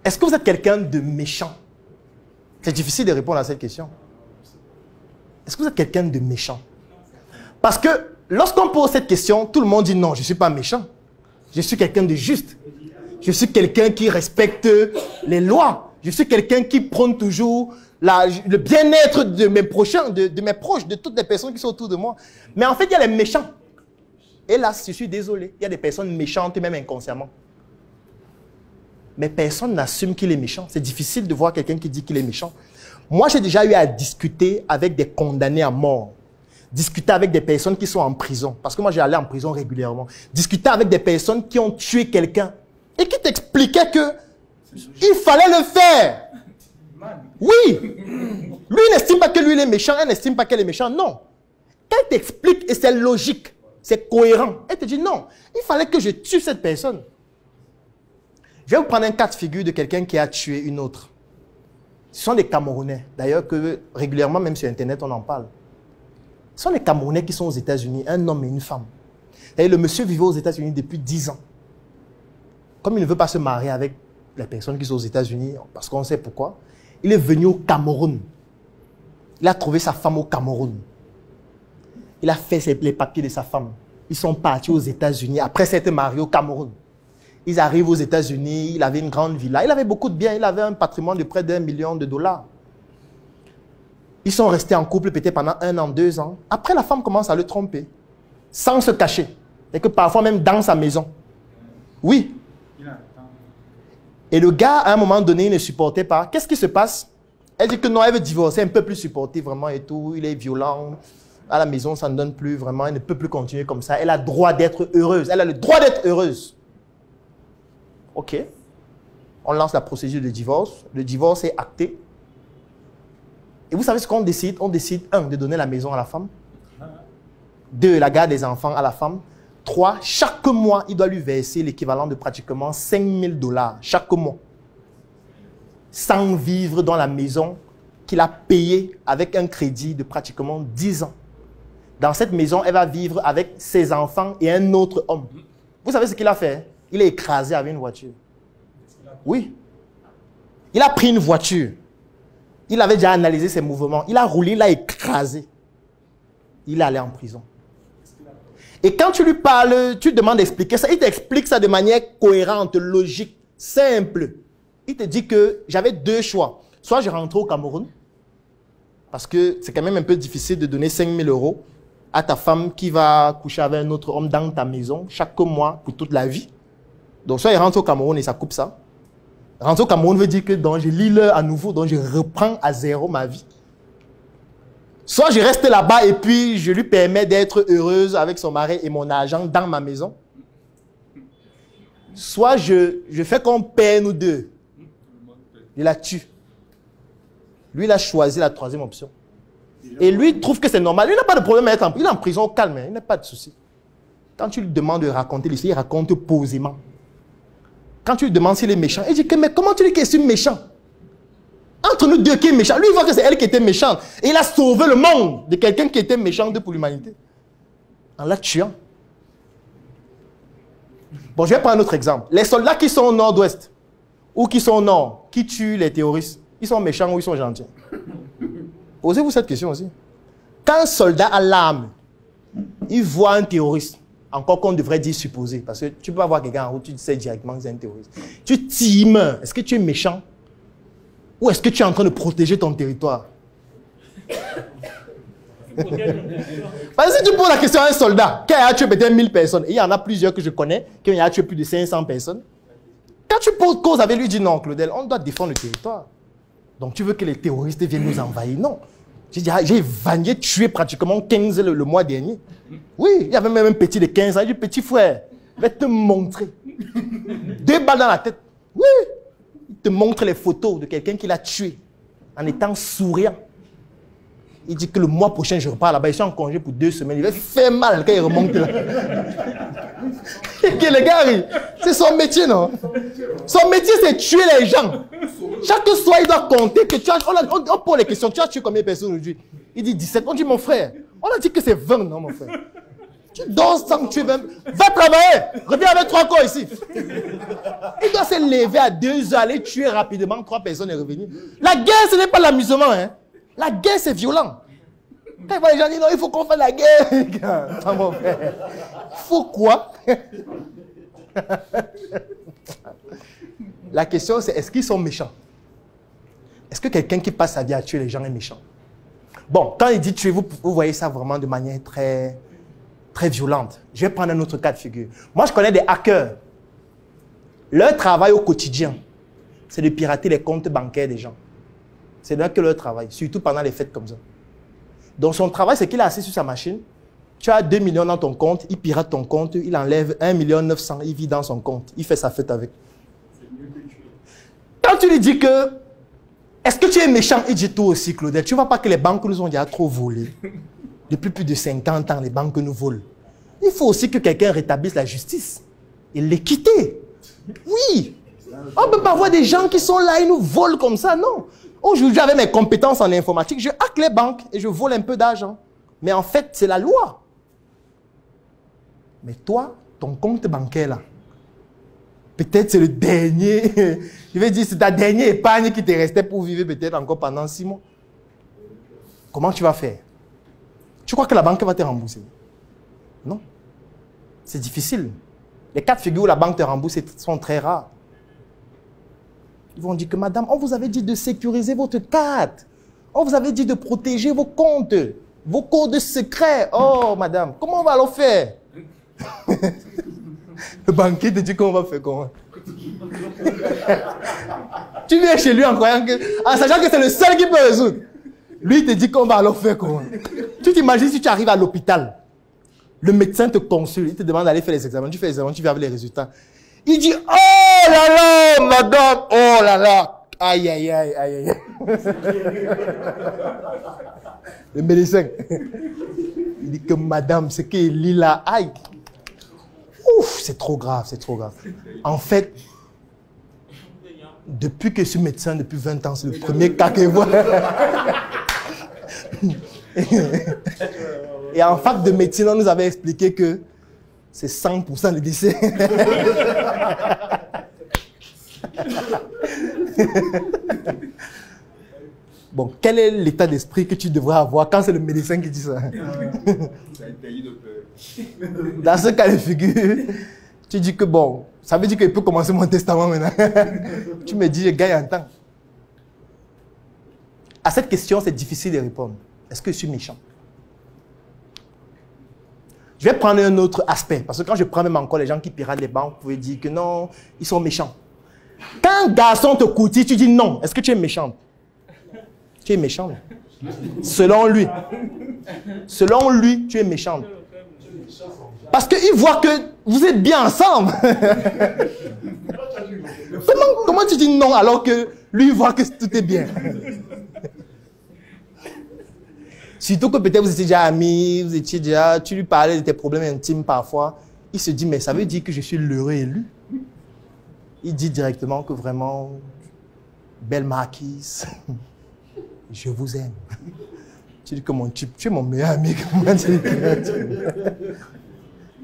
Est-ce que vous êtes quelqu'un de méchant? C'est difficile de répondre à cette question. Est-ce que vous êtes quelqu'un de méchant? Parce que lorsqu'on pose cette question, tout le monde dit non, je ne suis pas méchant. Je suis quelqu'un de juste. Je suis quelqu'un qui respecte les lois. Je suis quelqu'un qui prône toujours le bien-être de mes prochains, de mes proches, de toutes les personnes qui sont autour de moi. Mais en fait, il y a les méchants. Et là, je suis désolé, il y a des personnes méchantes, même inconsciemment. Mais personne n'assume qu'il est méchant. C'est difficile de voir quelqu'un qui dit qu'il est méchant. Moi, j'ai déjà eu à discuter avec des condamnés à mort. Discuter avec des personnes qui sont en prison. Parce que moi, j'ai allé en prison régulièrement. Discuter avec des personnes qui ont tué quelqu'un. Et qui t'expliquaient que il fallait le faire. Oui. Lui, il n'estime pas que lui, il est méchant. Elle n'estime pas qu'elle est méchante. Non. Elle t'explique et c'est logique. C'est cohérent. Elle te dit non. Il fallait que je tue cette personne. Je vais vous prendre un cas de figure de quelqu'un qui a tué une autre. Ce sont des Camerounais. D'ailleurs, que régulièrement, même sur Internet, on en parle. Ce sont des Camerounais qui sont aux États-Unis, un homme et une femme. Et le monsieur vivait aux États-Unis depuis 10 ans. Comme il ne veut pas se marier avec les personnes qui sont aux États-Unis, parce qu'on sait pourquoi, il est venu au Cameroun. Il a trouvé sa femme au Cameroun. Il a fait les papiers de sa femme. Ils sont partis aux États-Unis après s'être mariés au Cameroun. Ils arrivent aux États-Unis, il avait une grande villa, il avait beaucoup de biens, il avait un patrimoine de près d'1 million de dollars. Ils sont restés en couple peut-être pendant 1 an, 2 ans. Après, la femme commence à le tromper, sans se cacher. Et que parfois même dans sa maison. Oui. Et le gars, à un moment donné, il ne supportait pas. Qu'est-ce qui se passe? Elle dit que non, elle veut divorcer, elle ne peut plus supporter vraiment et tout. Il est violent. À la maison, ça ne donne plus vraiment. Elle ne peut plus continuer comme ça. Elle a le droit d'être heureuse. Elle a le droit d'être heureuse. OK. On lance la procédure de divorce. Le divorce est acté. Et vous savez ce qu'on décide? On décide, 1, de donner la maison à la femme. 2, la garde des enfants à la femme. 3, chaque mois, il doit lui verser l'équivalent de pratiquement 5 000 $ chaque mois. Sans vivre dans la maison qu'il a payée avec un crédit de pratiquement 10 ans. Dans cette maison, elle va vivre avec ses enfants et un autre homme. Vous savez ce qu'il a fait? Il est écrasé avec une voiture. Oui. Il a pris une voiture. Il avait déjà analysé ses mouvements. Il a roulé, il l'a écrasé. Il est allé en prison. Et quand tu lui parles, tu demandes d'expliquer ça. Il t'explique ça de manière cohérente, logique, simple. Il te dit que j'avais 2 choix. Soit je rentre au Cameroun, parce que c'est quand même un peu difficile de donner 5 000 € à ta femme qui va coucher avec un autre homme dans ta maison chaque mois pour toute la vie. Donc, soit il rentre au Cameroun et ça coupe ça. Rentrer au Cameroun veut dire que donc, je lis l'heure à nouveau, donc je reprends à 0 ma vie. Soit je reste là-bas et puis je lui permets d'être heureuse avec son mari et mon argent dans ma maison. Soit je fais qu'on paie nous deux. Il la tue. Lui, il a choisi la 3e option. Et lui, il trouve que c'est normal. Il n'a pas de problème à être en prison. Il est en prison au calme, il n'a pas de souci. Quand tu lui demandes de raconter l'histoire, il raconte posément. Quand tu lui demandes s'il est méchant, il dit que mais comment tu dis que c'est méchant? Entre nous deux, qui est méchant? Lui, il voit que c'est elle qui était méchante. Et il a sauvé le monde de quelqu'un qui était méchant pour l'humanité. En la tuant. Bon, je vais prendre un autre exemple. Les soldats qui sont au nord-ouest, ou qui sont au nord, qui tuent les terroristes, ils sont méchants ou ils sont gentils? Posez-vous cette question aussi. Quand un soldat a l'arme, il voit un terroriste, encore qu'on devrait dire supposé, parce que tu peux avoir quelqu'un en route, tu sais directement que c'est un terroriste. Tu times, est-ce que tu es méchant? Ou est-ce que tu es en train de protéger ton territoire? Parce que si tu poses la question à un soldat, qui a tué peut-être 1000 personnes, et il y en a plusieurs que je connais, qui a tué plus de 500 personnes, quand tu poses cause avec lui, il dit non, Claudel, on doit défendre le territoire. Donc tu veux que les terroristes viennent nous envahir? Non. J'ai tué pratiquement 15 le mois dernier. Oui, il y avait même un petit de 15 ans. Il dit, petit frère, je vais te montrer. 2 balles dans la tête. Oui. Il te montre les photos de quelqu'un qui l'a tué en étant souriant. Il dit que le mois prochain, je repars là-bas. Je suis en congé pour 2 semaines. Il va faire mal quand il remonte là. Que le gars, c'est son métier, non? Son métier, c'est tuer les gens. Chaque soir, il doit compter que tu as... On pose les questions. Tu as tué combien de personnes aujourd'hui? Il dit 17. On dit, mon frère, on a dit que c'est 20, non, mon frère? Tu dors sans que tu veux même. Va travailler. Reviens avec 3 corps ici. Il doit se lever à 2 heures, aller tuer rapidement 3 personnes et revenir. La guerre, ce n'est pas l'amusement. Hein. La guerre, c'est violent. Quand ils voient les gens dire non, il faut qu'on fasse la guerre. Attends, mon frère. Faut quoi? La question, c'est est-ce qu'ils sont méchants? Est-ce que quelqu'un qui passe sa vie à tuer les gens est méchant? Bon, quand il dit tuer, vous voyez ça vraiment de manière très, très violente. Je vais prendre un autre cas de figure. Moi, je connais des hackers. Leur travail au quotidien, c'est de pirater les comptes bancaires des gens. C'est là que leur travail, surtout pendant les fêtes comme ça. Donc, son travail, c'est qu'il est assis sur sa machine. Tu as 2 millions dans ton compte, il pirate ton compte, il enlève 1 900 000, il vit dans son compte. Il fait sa fête avec. Quand tu lui dis que est-ce que tu es méchant? Il dit toi aussi, Claudel. Tu ne vois pas que les banques nous ont déjà trop volé. Depuis plus de 50 ans, les banques nous volent. Il faut aussi que quelqu'un rétablisse la justice et l'équité. Oui. On ne peut pas voir des gens qui sont là, ils nous volent comme ça, non. Aujourd'hui, avec mes compétences en informatique, je hack les banques et je vole un peu d'argent. Mais en fait, c'est la loi. Mais toi, ton compte bancaire là, peut-être c'est le dernier, je vais dire, c'est ta dernière épargne qui te restait pour vivre peut-être encore pendant 6 mois. Comment tu vas faire? Tu crois que la banque va te rembourser? Non. C'est difficile. Les cas de figure où la banque te rembourse sont très rares. Ils vont dire que madame, on vous avait dit de sécuriser votre carte. On vous avait dit de protéger vos comptes, vos codes secrets. Oh madame, comment on va le faire? Le banquier te dit qu'on va faire comment? Tu viens chez lui en croyant que, en sachant que c'est le seul qui peut résoudre. Lui, il te dit qu'on va alors faire comment? Tu t'imagines si tu arrives à l'hôpital, le médecin te consulte, il te demande d'aller faire les examens, tu fais les examens, tu viens avec les résultats. Il dit, oh là là, madame, oh là là, aïe, aïe, aïe, aïe, aïe. Le médecin, il dit que madame, ce qu'il lit là, aïe. Ouf, c'est trop grave, c'est trop grave. En fait, depuis que je suis médecin, depuis 20 ans, c'est le premier cas que je vois. Et en fac de médecine, on nous avait expliqué que c'est 100% de décès. Bon, quel est l'état d'esprit que tu devrais avoir quand c'est le médecin qui dit ça? Dans ce cas de figure, tu dis que bon, ça veut dire qu'il peut commencer mon testament maintenant. Tu me dis, je gagne en temps. À cette question, c'est difficile de répondre. Est-ce que je suis méchant? Je vais prendre un autre aspect. Parce que quand je prends même encore les gens qui piratent les banques, vous pouvez dire que non, ils sont méchants. Quand un garçon te courtille, tu dis non. Est-ce que tu es méchant? Tu es méchant. Selon lui. Selon lui, tu es méchant. Parce qu'il voit que vous êtes bien ensemble. Comment tu dis non alors que lui voit que tout est bien? Surtout que peut-être vous étiez déjà amis, vous étiez déjà, tu lui parlais de tes problèmes intimes parfois. Il se dit, mais ça veut dire que je suis l'heureux élu. Il dit directement que vraiment, belle marquise, je vous aime. Tu dis que mon type, tu es mon meilleur ami.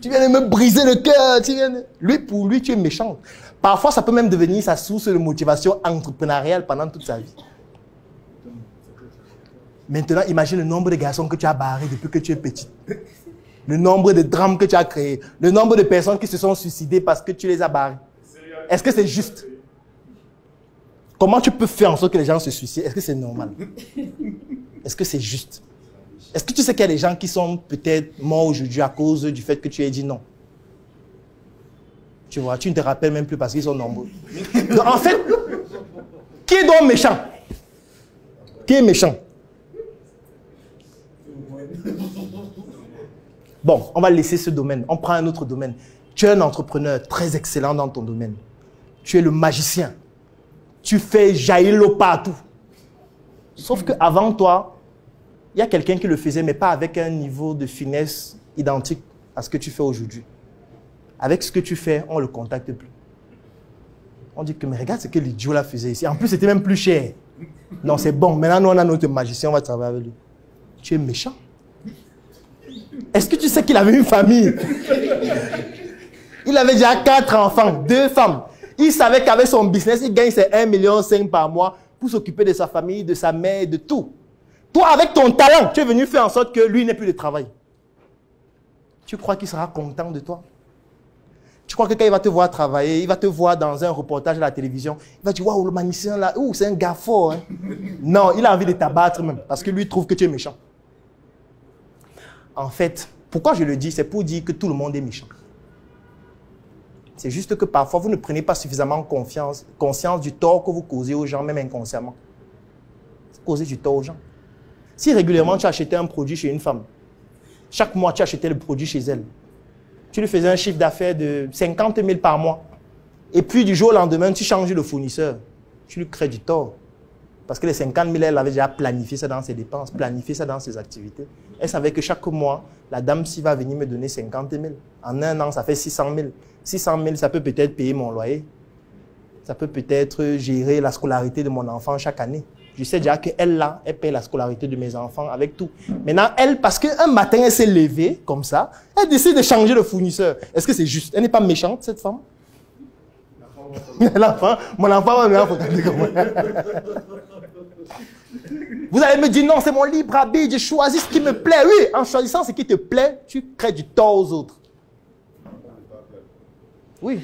Tu viens de me briser le cœur. Lui, pour lui, tu es méchant. Parfois, ça peut même devenir sa source de motivation entrepreneuriale pendant toute sa vie. Maintenant, imagine le nombre de garçons que tu as barrés depuis que tu es petit. Le nombre de drames que tu as créés. Le nombre de personnes qui se sont suicidées parce que tu les as barrés. Est-ce que c'est juste? Comment tu peux faire en sorte que les gens se suicident? Est-ce que c'est normal? Est-ce que c'est juste? Est-ce que tu sais qu'il y a des gens qui sont peut-être morts aujourd'hui à cause du fait que tu aies dit non? Tu vois, tu ne te rappelles même plus parce qu'ils sont nombreux. Donc, en fait, qui est donc méchant? Qui est méchant? Bon, on va laisser ce domaine. On prend un autre domaine. Tu es un entrepreneur très excellent dans ton domaine. Tu es le magicien. Tu fais jaillir l'eau partout. Sauf qu'avant toi, il y a quelqu'un qui le faisait, mais pas avec un niveau de finesse identique à ce que tu fais aujourd'hui. Avec ce que tu fais, on ne le contacte plus. On dit que, mais regarde ce que l'idiot là faisait ici. En plus, c'était même plus cher. Non, c'est bon. Maintenant, nous, on a notre magicien, on va travailler avec lui. Tu es méchant. Est-ce que tu sais qu'il avait une famille? Il avait déjà 4 enfants, 2 femmes. Il savait qu'avec son business, il gagne ses 1,5 million par mois pour s'occuper de sa famille, de sa mère, de tout. Toi, avec ton talent, tu es venu faire en sorte que lui n'ait plus de travail. Tu crois qu'il sera content de toi? Tu crois que quand il va te voir travailler, il va te voir dans un reportage à la télévision, il va dire, waouh, le magnicien là, c'est un gars fort. Hein? Non, il a envie de t'abattre même, parce que lui trouve que tu es méchant. En fait, pourquoi je le dis? C'est pour dire que tout le monde est méchant. C'est juste que parfois, vous ne prenez pas suffisamment conscience du tort que vous causez aux gens, même inconsciemment. Vous causez du tort aux gens. Si régulièrement tu achetais un produit chez une femme, chaque mois tu achetais le produit chez elle, tu lui faisais un chiffre d'affaires de 50 000 par mois, et puis du jour au lendemain, tu changes de fournisseur, tu lui crées du tort. Parce que les 50 000, elle avait déjà planifié ça dans ses dépenses, planifié ça dans ses activités. Elle savait que chaque mois, la dame ci va venir me donner 50 000. En un an, ça fait 600 000. 600 000, ça peut peut-être payer mon loyer. Ça peut peut-être gérer la scolarité de mon enfant chaque année. Je sais déjà qu'elle, là, elle paye la scolarité de mes enfants avec tout. Maintenant, elle, parce qu'un matin, elle s'est levée, comme ça, elle décide de changer de fournisseur. Est-ce que c'est juste? Elle n'est pas méchante, cette femme? L'enfant, mon enfant va me regarder comme moi. Vous allez me dire, non, c'est mon libre arbitre, je choisis ce qui me plaît. Oui, en choisissant ce qui te plaît, tu crées du tort aux autres. Oui.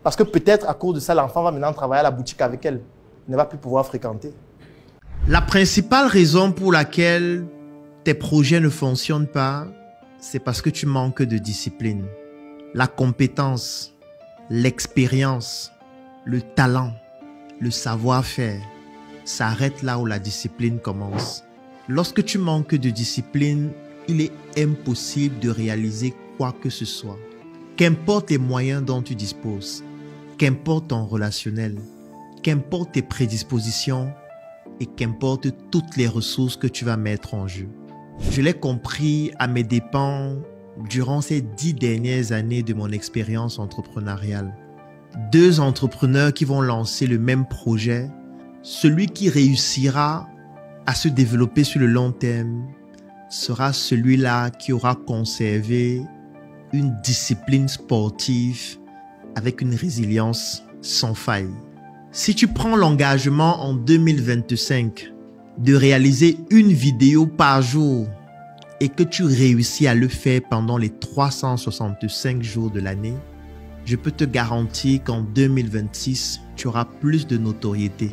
Parce que peut-être à cause de ça, l'enfant va maintenant travailler à la boutique avec elle. Il ne va plus pouvoir fréquenter. La principale raison pour laquelle tes projets ne fonctionnent pas, c'est parce que tu manques de discipline. La compétence, l'expérience, le talent, le savoir-faire s'arrête là où la discipline commence. Lorsque tu manques de discipline, il est impossible de réaliser quoi que ce soit. Qu'importe les moyens dont tu disposes, qu'importe ton relationnel, qu'importe tes prédispositions et qu'importe toutes les ressources que tu vas mettre en jeu. Je l'ai compris à mes dépens durant ces 10 dernières années de mon expérience entrepreneuriale. 2 entrepreneurs qui vont lancer le même projet, celui qui réussira à se développer sur le long terme sera celui-là qui aura conservé une discipline sportive avec une résilience sans faille. Si tu prends l'engagement en 2025 de réaliser une vidéo par jour et que tu réussis à le faire pendant les 365 jours de l'année, je peux te garantir qu'en 2026, tu auras plus de notoriété,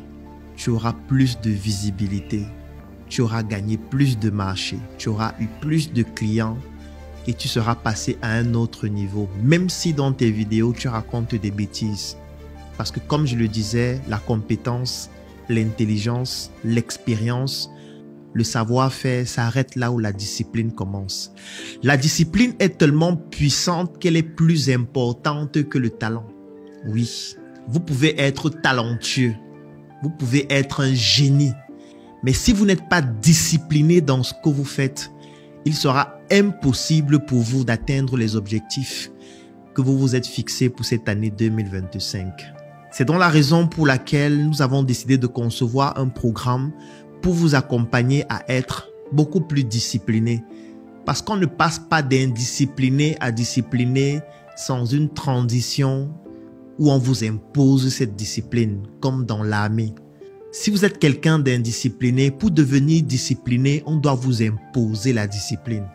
tu auras plus de visibilité, tu auras gagné plus de marchés, tu auras eu plus de clients et tu seras passé à un autre niveau, même si dans tes vidéos, tu racontes des bêtises. Parce que comme je le disais, la compétence, l'intelligence, l'expérience, le savoir-faire s'arrête là où la discipline commence. La discipline est tellement puissante qu'elle est plus importante que le talent. Oui, vous pouvez être talentueux, vous pouvez être un génie, mais si vous n'êtes pas discipliné dans ce que vous faites, il sera impossible pour vous d'atteindre les objectifs que vous vous êtes fixés pour cette année 2025. C'est donc la raison pour laquelle nous avons décidé de concevoir un programme pour vous accompagner à être beaucoup plus discipliné. Parce qu'on ne passe pas d'indiscipliné à discipliné sans une transition où on vous impose cette discipline, comme dans l'armée. Si vous êtes quelqu'un d'indiscipliné, pour devenir discipliné, on doit vous imposer la discipline.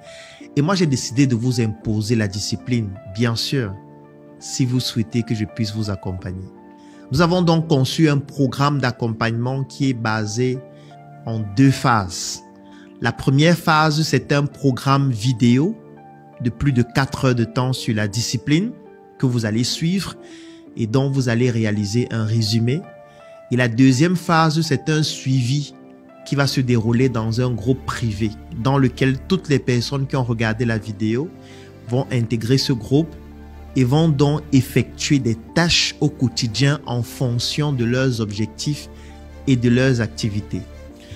Et moi, j'ai décidé de vous imposer la discipline, bien sûr, si vous souhaitez que je puisse vous accompagner. Nous avons donc conçu un programme d'accompagnement qui est basé en 2 phases. La première phase, c'est un programme vidéo de plus de 4 heures de temps sur la discipline que vous allez suivre et dont vous allez réaliser un résumé. Et la deuxième phase, c'est un suivi qui va se dérouler dans un groupe privé dans lequel toutes les personnes qui ont regardé la vidéo vont intégrer ce groupe et vont donc effectuer des tâches au quotidien en fonction de leurs objectifs et de leurs activités.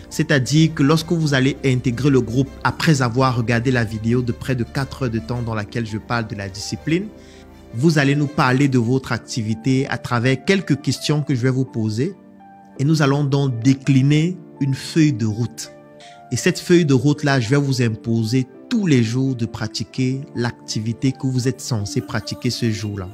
C'est-à-dire que lorsque vous allez intégrer le groupe après avoir regardé la vidéo de près de 4 heures de temps dans laquelle je parle de la discipline, vous allez nous parler de votre activité à travers quelques questions que je vais vous poser et nous allons donc décliner une feuille de route. Et cette feuille de route-là, je vais vous imposer tous les jours de pratiquer l'activité que vous êtes censé pratiquer ce jour-là.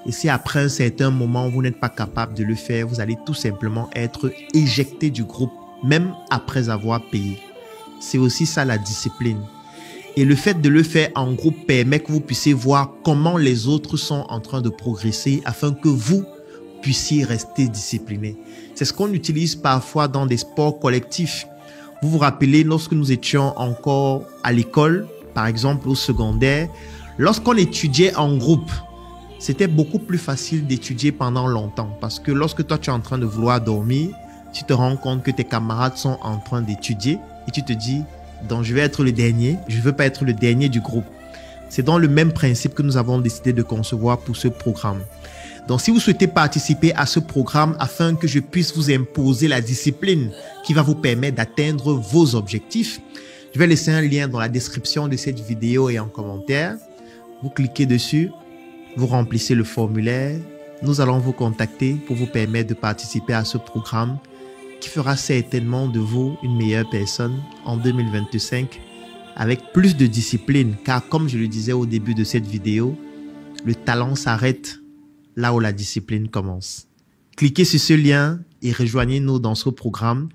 Et si après un certain moment, vous n'êtes pas capable de le faire, vous allez tout simplement être éjecté du groupe, même après avoir payé. C'est aussi ça la discipline. Et le fait de le faire en groupe permet que vous puissiez voir comment les autres sont en train de progresser afin que vous puissiez rester discipliné. C'est ce qu'on utilise parfois dans des sports collectifs. Vous vous rappelez, lorsque nous étions encore à l'école, par exemple au secondaire, lorsqu'on étudiait en groupe, c'était beaucoup plus facile d'étudier pendant longtemps parce que lorsque toi tu es en train de vouloir dormir, tu te rends compte que tes camarades sont en train d'étudier et tu te dis, donc je vais être le dernier, je ne veux pas être le dernier du groupe. C'est dans le même principe que nous avons décidé de concevoir pour ce programme. Donc si vous souhaitez participer à ce programme afin que je puisse vous imposer la discipline qui va vous permettre d'atteindre vos objectifs, je vais laisser un lien dans la description de cette vidéo et en commentaire. Vous cliquez dessus, vous remplissez le formulaire. Nous allons vous contacter pour vous permettre de participer à ce programme qui fera certainement de vous une meilleure personne en 2025 avec plus de discipline. Car comme je le disais au début de cette vidéo, le talent s'arrête là où la discipline commence. Cliquez sur ce lien et rejoignez-nous dans ce programme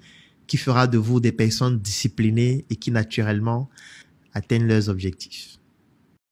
qui fera de vous des personnes disciplinées et qui naturellement atteignent leurs objectifs.